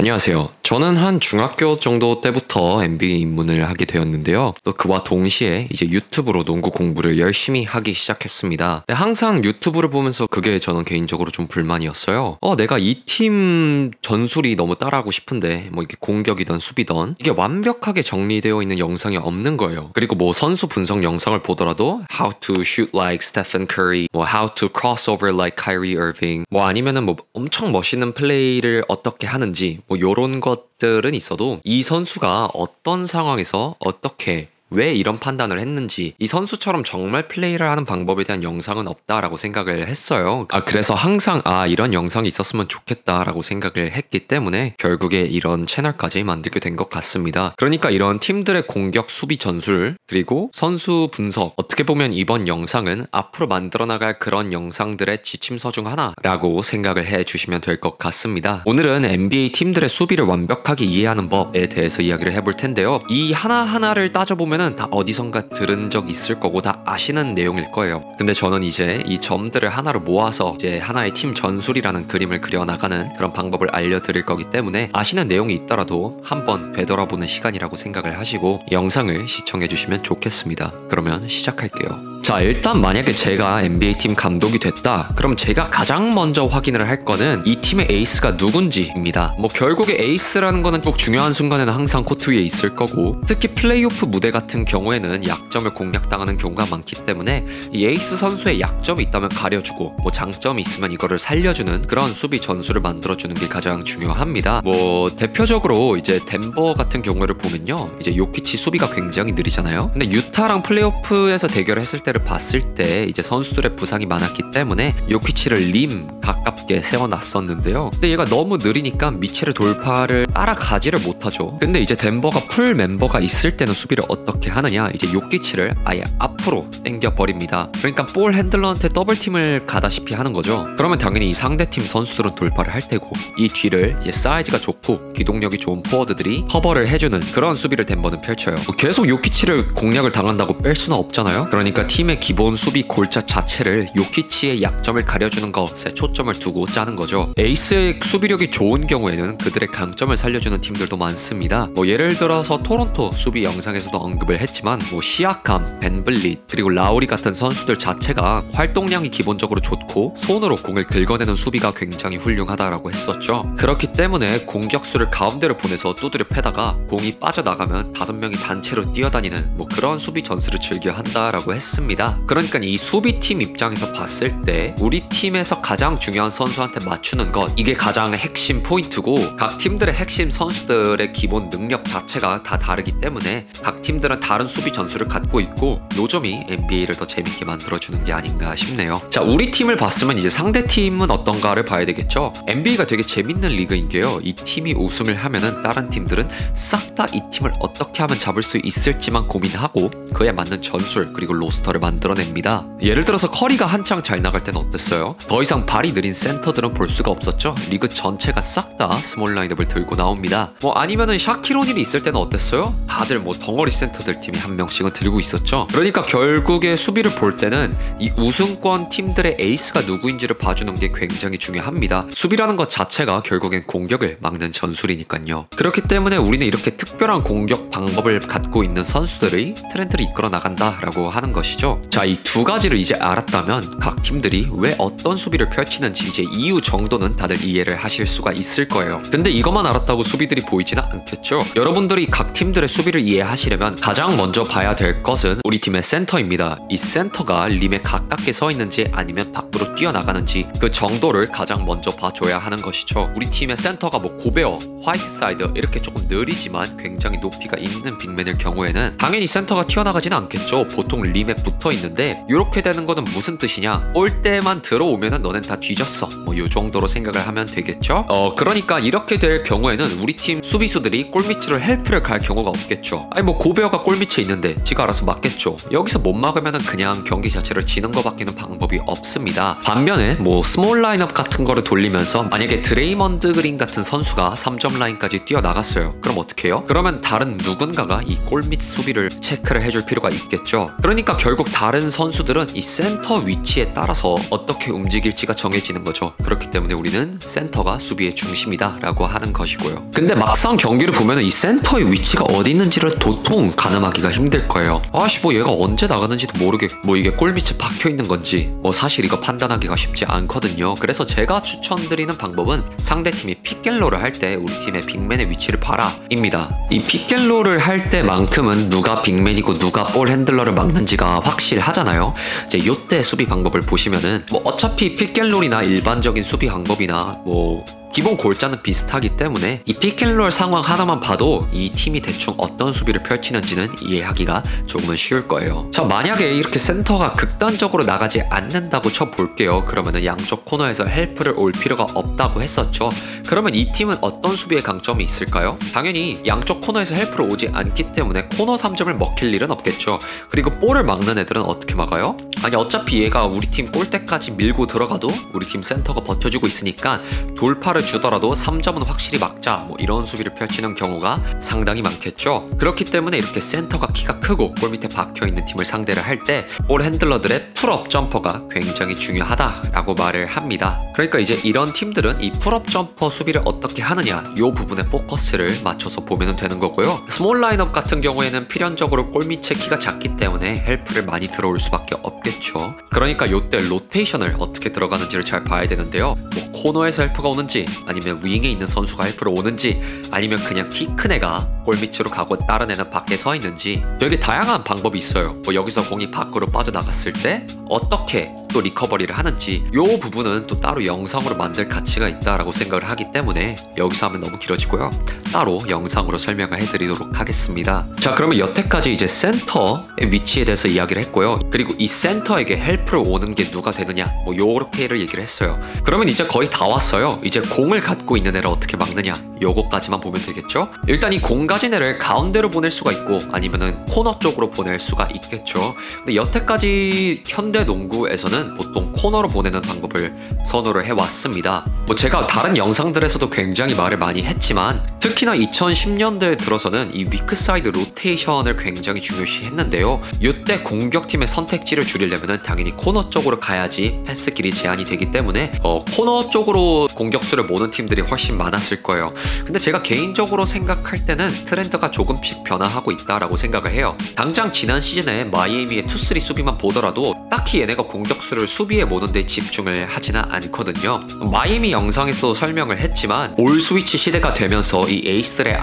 안녕하세요. 저는 한 중학교 정도 때부터 NBA 입문을 하게 되었는데요. 또 그와 동시에 이제 유튜브로 농구 공부를 열심히 하기 시작했습니다. 근데 항상 유튜브를 보면서 그게 저는 개인적으로 좀 불만이었어요. 내가 이 팀 전술이 너무 따라하고 싶은데 뭐 이게 공격이든 수비든 이게 완벽하게 정리되어 있는 영상이 없는 거예요. 그리고 뭐 선수 분석 영상을 보더라도 How to shoot like Stephen Curry, 뭐 How to cross over like Kyrie Irving, 뭐 아니면은 뭐 엄청 멋있는 플레이를 어떻게 하는지 뭐 요런 것들은 있어도 이 선수가 어떤 상황에서 어떻게 왜 이런 판단을 했는지 이 선수처럼 정말 플레이를 하는 방법에 대한 영상은 없다라고 생각을 했어요. 그래서 항상 이런 영상이 있었으면 좋겠다라고 생각을 했기 때문에 결국에 이런 채널까지 만들게 된 것 같습니다. 그러니까 이런 팀들의 공격 수비 전술 그리고 선수 분석, 어떻게 보면 이번 영상은 앞으로 만들어 나갈 그런 영상들의 지침서 중 하나라고 생각을 해주시면 될 것 같습니다. 오늘은 NBA 팀들의 수비를 완벽하게 이해하는 법에 대해서 이야기를 해볼 텐데요. 이 하나하나를 따져보면 다 어디선가 들은 적 있을 거고 다 아시는 내용일 거예요. 근데 저는 이제 이 점들을 하나로 모아서 이제 하나의 팀 전술이라는 그림을 그려나가는 그런 방법을 알려드릴 거기 때문에 아시는 내용이 있더라도 한번 되돌아보는 시간이라고 생각을 하시고 영상을 시청해 주시면 좋겠습니다. 그러면 시작할게요. 자, 일단 만약에 제가 NBA 팀 감독이 됐다, 그럼 제가 가장 먼저 확인을 할 거는 이 팀의 에이스가 누군지입니다. 뭐 결국에 에이스라는 거는 꼭 중요한 순간에는 항상 코트 위에 있을 거고, 특히 플레이오프 무대 같은 경우에는 약점을 공략당하는 경우가 많기 때문에 이 에이스 선수의 약점이 있다면 가려주고 뭐 장점이 있으면 이거를 살려주는 그런 수비 전술을 만들어주는 게 가장 중요합니다. 뭐 대표적으로 이제 덴버 같은 경우를 보면요, 이제 요키치 수비가 굉장히 느리잖아요. 근데 유타랑 플레이오프에서 대결을 했을 때를 봤을 때 이제 선수들의 부상이 많았기 때문에 요키치를 림 가깝게 세워놨었는데요. 근데 얘가 너무 느리니까 미첼의 돌파를 따라가지를 못하죠. 근데 이제 덴버가 풀 멤버가 있을 때는 수비를 어떻게 하느냐, 이제 요키치를 아예 앞으로 당겨버립니다. 그러니까 볼 핸들러한테 더블팀을 가다시피 하는 거죠. 그러면 당연히 이 상대팀 선수들은 돌파를 할 테고 이 뒤를 이제 사이즈가 좋고 기동력이 좋은 포워드들이 커버를 해주는 그런 수비를 덴버는 펼쳐요. 계속 요키치를 공략을 당한다고 뺄 수는 없잖아요. 그러니까 팀의 기본 수비 골자 자체를 요키치의 약점을 가려주는 것에 초점을 두고 짜는 거죠. 에이스의 수비력이 좋은 경우에는 그들의 강점을 살려주는 팀들도 많습니다. 뭐 예를 들어서 토론토 수비 영상에서도 언급을 했지만 뭐 시아캄, 벤블릿, 그리고 라우리 같은 선수들 자체가 활동량이 기본적으로 좋고 손으로 공을 긁어내는 수비가 굉장히 훌륭하다라고 했었죠. 그렇기 때문에 공격수를 가운데로 보내서 두드려 패다가 공이 빠져나가면 5명이 단체로 뛰어다니는 뭐 그런 수비 전술을 즐겨 한다라고 했습니다. 그러니까 이 수비팀 입장에서 봤을 때 우리 팀에서 가장 중요한 선수한테 맞추는 것, 이게 가장 핵심 포인트고, 각 팀들의 핵심 선수들의 기본 능력 자체가 다 다르기 때문에 각 팀들은 다른 수비 전술을 갖고 있고, 요점이 NBA를 더 재밌게 만들어주는 게 아닌가 싶네요. 자, 우리 팀을 봤으면 이제 상대 팀은 어떤가를 봐야 되겠죠. NBA가 되게 재밌는 리그인 게요, 이 팀이 우승을 하면은 다른 팀들은 싹 다 이 팀을 어떻게 하면 잡을 수 있을지만 고민하고 그에 맞는 전술 그리고 로스터를 만들어냅니다. 예를 들어서 커리가 한창 잘 나갈 때는 어땠어요? 더 이상 발이 느린 센터들은 볼 수가 없었죠. 리그 전체가 싹 다 스몰 라인업을 들고 나옵니다. 뭐 아니면은 샤키로닐이 있을 때는 어땠어요? 다들 뭐 덩어리 센터들 팀이 한 명씩은 들고 있었죠. 그러니까 결국에 수비를 볼 때는 이 우승권 팀들의 에이스가 누구인지를 봐주는 게 굉장히 중요합니다. 수비라는 것 자체가 결국엔 공격을 막는 전술이니까요. 그렇기 때문에 우리는 이렇게 특별한 공격 방법을 갖고 있는 선수들의 트렌드를 이끌어 나간다라고 하는 것이죠. 자, 이 두 가지를 이제 알았다면 각 팀들이 왜 어떤 수비를 펼치는지 이제 이유 정도는 다들 이해를 하실 수가 있을 거예요. 근데 이것만 알았다고 수비들이 보이지는 않겠죠. 여러분들이 각 팀들의 수비를 이해하시려면 가장 먼저 봐야 될 것은 우리 팀의 센터입니다. 이 센터가 림에 가깝게 서 있는지 아니면 밖으로 뛰어나가는지 그 정도를 가장 먼저 봐줘야 하는 것이죠. 우리 팀의 센터가 뭐 고베어, 화이트사이드 이렇게 조금 느리지만 굉장히 높이가 있는 빅맨일 경우에는 당연히 센터가 튀어나가지는 않겠죠. 보통 림에 붙어 있는데 이렇게 되는 거는 무슨 뜻이냐, 올 때만 들어오면은 너넨 다 뒤졌어, 뭐 요 정도로 생각을 하면 되겠죠. 그러니까 이렇게 될 경우에는 우리 팀 수비수들이 골밑으로 헬프를 갈 경우가 없겠죠. 아니 뭐 고베어가 골밑에 있는데 지가 알아서 맞겠죠. 여기서 못 막으면은 그냥 경기 자체를 지는 거밖에는 방법이 없습니다. 반면에 뭐 스몰 라인업 같은 거를 돌리면서 만약에 드레이먼드 그린 같은 선수가 3점 라인까지 뛰어나갔어요. 그럼 어떻게 해요? 그러면 다른 누군가가 이 골밑 수비를 체크를 해줄 필요가 있겠죠. 그러니까 결국 결국 다른 선수들은 이 센터 위치에 따라서 어떻게 움직일지가 정해지는 거죠. 그렇기 때문에 우리는 센터가 수비의 중심이다 라고 하는 것이고요. 근데 막상 경기를 보면 이 센터의 위치가 어디 있는지를 도통 가늠하기가 힘들 거예요. 아씨 뭐 얘가 언제 나가는지도 모르게 뭐 이게 골밑에 박혀 있는 건지 뭐 사실 이거 판단하기가 쉽지 않거든요. 그래서 제가 추천드리는 방법은 상대팀이 픽앤롤을 할 때 우리 팀의 빅맨의 위치를 봐라 입니다. 이 픽앤롤을 할 때만큼은 누가 빅맨이고 누가 볼 핸들러를 막는지가 확실하잖아요. 이제 요때 수비 방법을 보시면은 뭐 어차피 픽앤롤이나 일반적인 수비 방법이나 뭐 기본 골자는 비슷하기 때문에 이 픽앤롤 상황 하나만 봐도 이 팀이 대충 어떤 수비를 펼치는지는 이해하기가 조금은 쉬울 거예요. 자, 만약에 이렇게 센터가 극단적으로 나가지 않는다고 쳐볼게요. 그러면은 양쪽 코너에서 헬프를 올 필요가 없다고 했었죠. 그러면 이 팀은 어떤 수비의 강점이 있을까요? 당연히 양쪽 코너에서 헬프를 오지 않기 때문에 코너 3점을 먹힐 일은 없겠죠. 그리고 볼을 막는 애들은 어떻게 막아요? 아니 어차피 얘가 우리 팀 골대까지 밀고 들어가도 우리 팀 센터가 버텨주고 있으니까 돌파를 주더라도 3점은 확실히 막자 뭐 이런 수비를 펼치는 경우가 상당히 많겠죠. 그렇기 때문에 이렇게 센터가 키가 크고 골 밑에 박혀있는 팀을 상대를 할 때 볼 핸들러들의 풀업 점퍼가 굉장히 중요하다라고 말을 합니다. 그러니까 이제 이런 팀들은 이 풀업 점퍼 수비를 어떻게 하느냐 이 부분에 포커스를 맞춰서 보면 되는 거고요. 스몰 라인업 같은 경우에는 필연적으로 골 밑의 키가 작기 때문에 헬프를 많이 들어올 수밖에 없겠죠. 그러니까 이때 로테이션을 어떻게 들어가는지를 잘 봐야 되는데요. 뭐 코너에서 헬프가 오는지 아니면 윙에 있는 선수가 헬프를 오는지 아니면 그냥 키 큰 애가 골밑으로 가고 다른 애는 밖에 서 있는지 되게 다양한 방법이 있어요. 뭐 여기서 공이 밖으로 빠져나갔을 때 어떻게 또 리커버리를 하는지 이 부분은 또 따로 영상으로 만들 가치가 있다라고 생각을 하기 때문에 여기서 하면 너무 길어지고요. 따로 영상으로 설명을 해드리도록 하겠습니다. 자, 그러면 여태까지 이제 센터의 위치에 대해서 이야기를 했고요. 그리고 이 센터에게 헬프를 오는 게 누가 되느냐 뭐 요렇게를 얘기를 했어요. 그러면 이제 거의 다 왔어요. 이제 공을 갖고 있는 애를 어떻게 막느냐 요거까지만 보면 되겠죠. 일단 이 공 가진 애를 가운데로 보낼 수가 있고 아니면은 코너 쪽으로 보낼 수가 있겠죠. 근데 여태까지 현대 농구에서는 보통 코너로 보내는 방법을 선호를 해왔습니다. 뭐 제가 다른 영상들에서도 굉장히 말을 많이 했지만 특히나 2010년대에 들어서는 이 위크사이드 로테이션을 굉장히 중요시 했는데요. 이때 공격팀의 선택지를 줄이려면 당연히 코너 쪽으로 가야지 패스길이 제한이 되기 때문에 코너 쪽으로 공격수를 모는 팀들이 훨씬 많았을 거예요. 근데 제가 개인적으로 생각할 때는 트렌드가 조금씩 변화하고 있다라고 생각을 해요. 당장 지난 시즌에 마이애미의 2-3 수비만 보더라도 딱히 얘네가 공격수를 수비에 모는 데 집중을 하지는 않거든요. 마이애미 영상에서도 설명을 했지만 올 스위치 시대가 되면서 이 에이스들의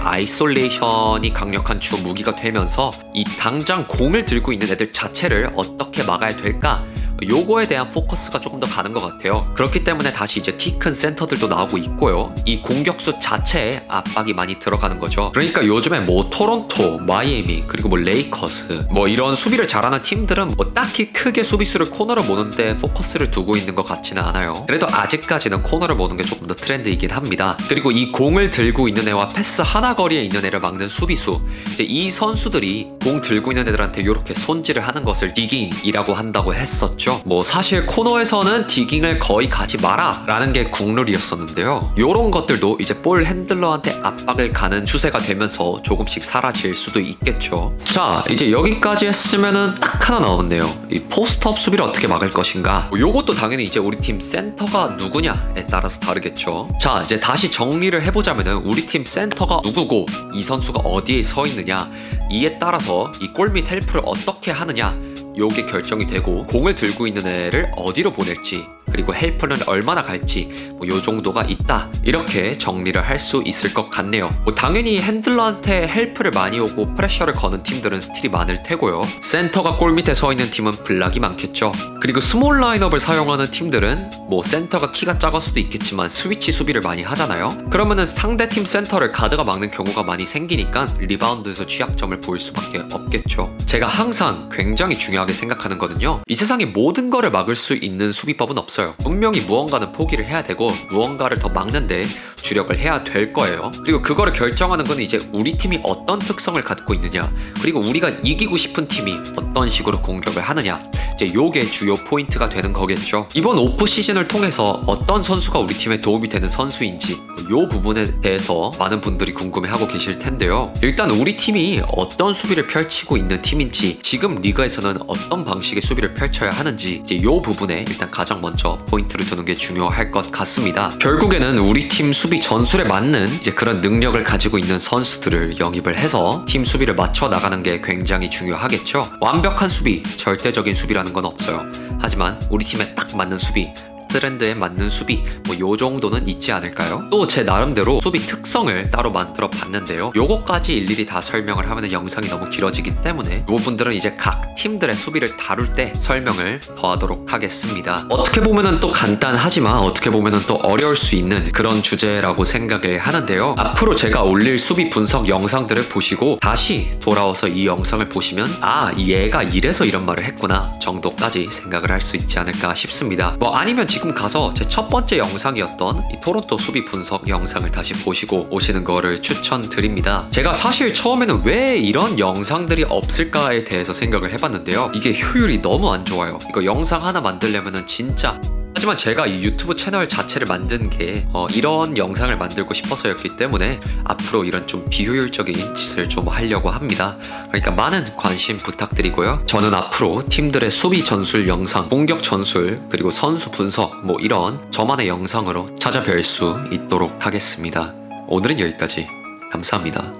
아이솔레이션이 강력한 주 무기가 되면서 이 당장 공을 들고 있는 애들 자체를 어떻게 막아야 될까? 요거에 대한 포커스가 조금 더 가는 것 같아요. 그렇기 때문에 다시 이제 키 큰 센터들도 나오고 있고요. 이 공격수 자체에 압박이 많이 들어가는 거죠. 그러니까 요즘에 뭐 토론토, 마이애미, 그리고 뭐 레이커스 뭐 이런 수비를 잘하는 팀들은 뭐 딱히 크게 수비수를 코너로 모는데 포커스를 두고 있는 것 같지는 않아요. 그래도 아직까지는 코너를 모는 게 조금 더 트렌드이긴 합니다. 그리고 이 공을 들고 있는 애와 패스 하나 거리에 있는 애를 막는 수비수, 이제 이 선수들이 공 들고 있는 애들한테 이렇게 손질을 하는 것을 디깅이라고 한다고 했었죠. 뭐 사실 코너에서는 디깅을 거의 가지 마라 라는 게 국룰이었었는데요. 요런 것들도 이제 볼 핸들러한테 압박을 가는 추세가 되면서 조금씩 사라질 수도 있겠죠. 자, 이제 여기까지 했으면은 딱 하나 나오는데요. 이 포스트업 수비를 어떻게 막을 것인가. 요것도 당연히 이제 우리 팀 센터가 누구냐에 따라서 다르겠죠. 자, 이제 다시 정리를 해보자면은 우리 팀 센터가 누구고 이 선수가 어디에 서 있느냐 이에 따라서 이 골밑 헬프를 어떻게 하느냐 요게 결정이 되고 공을 들고 있는 애를 어디로 보낼지 그리고 헬프는 얼마나 갈지 뭐 요 정도가 있다 이렇게 정리를 할 수 있을 것 같네요. 뭐 당연히 핸들러한테 헬프를 많이 오고 프레셔를 거는 팀들은 스틸이 많을 테고요. 센터가 골 밑에 서 있는 팀은 블락이 많겠죠. 그리고 스몰 라인업을 사용하는 팀들은 뭐 센터가 키가 작을 수도 있겠지만 스위치 수비를 많이 하잖아요. 그러면은 상대팀 센터를 가드가 막는 경우가 많이 생기니까 리바운드에서 취약점을 보일 수밖에 없겠죠. 제가 항상 굉장히 중요하게 생각하는 거는요. 이 세상에 모든 거를 막을 수 있는 수비법은 없어요. 없어요. 분명히 무언가는 포기를 해야 되고 무언가를 더 막는데 주력을 해야 될 거예요. 그리고 그거를 결정하는 건 이제 우리 팀이 어떤 특성을 갖고 있느냐, 그리고 우리가 이기고 싶은 팀이 어떤 식으로 공격을 하느냐, 이제 요게 주요 포인트가 되는 거겠죠. 이번 오프 시즌을 통해서 어떤 선수가 우리 팀에 도움이 되는 선수인지 요 부분에 대해서 많은 분들이 궁금해하고 계실 텐데요. 일단 우리 팀이 어떤 수비를 펼치고 있는 팀인지, 지금 리그에서는 어떤 방식의 수비를 펼쳐야 하는지, 이제 요 부분에 일단 가장 먼저 포인트를 두는 게 중요할 것 같습니다. 결국에는 우리 팀 수비 전술에 맞는 이제 그런 능력을 가지고 있는 선수들을 영입을 해서 팀 수비를 맞춰 나가는 게 굉장히 중요하겠죠. 완벽한 수비, 절대적인 수비라는 건 없어요. 하지만 우리 팀에 딱 맞는 수비, 트렌드에 맞는 수비, 뭐 요 정도는 있지 않을까요? 또 제 나름대로 수비 특성을 따로 만들어 봤는데요. 요거까지 일일이 다 설명을 하면 영상이 너무 길어지기 때문에 이 부분들은 이제 각 팀들의 수비를 다룰 때 설명을 더하도록 하겠습니다. 어떻게 보면은 또 간단하지만 어떻게 보면은 또 어려울 수 있는 그런 주제라고 생각을 하는데요. 앞으로 제가 올릴 수비 분석 영상들을 보시고 다시 돌아와서 이 영상을 보시면 아, 얘가 이래서 이런 말을 했구나 정도까지 생각을 할 수 있지 않을까 싶습니다. 뭐 아니면 지금 가서 제 첫 번째 영상이었던 이 토론토 수비 분석 영상을 다시 보시고 오시는 거를 추천드립니다. 제가 사실 처음에는 왜 이런 영상들이 없을까에 대해서 생각을 해봤는데요. 이게 효율이 너무 안 좋아요. 이거 영상 하나 만들려면은 진짜, 하지만 제가 이 유튜브 채널 자체를 만든 게 이런 영상을 만들고 싶어서였기 때문에 앞으로 이런 좀 비효율적인 짓을 좀 하려고 합니다. 그러니까 많은 관심 부탁드리고요. 저는 앞으로 팀들의 수비 전술 영상, 공격 전술, 그리고 선수 분석 뭐 이런 저만의 영상으로 찾아뵐 수 있도록 하겠습니다. 오늘은 여기까지. 감사합니다.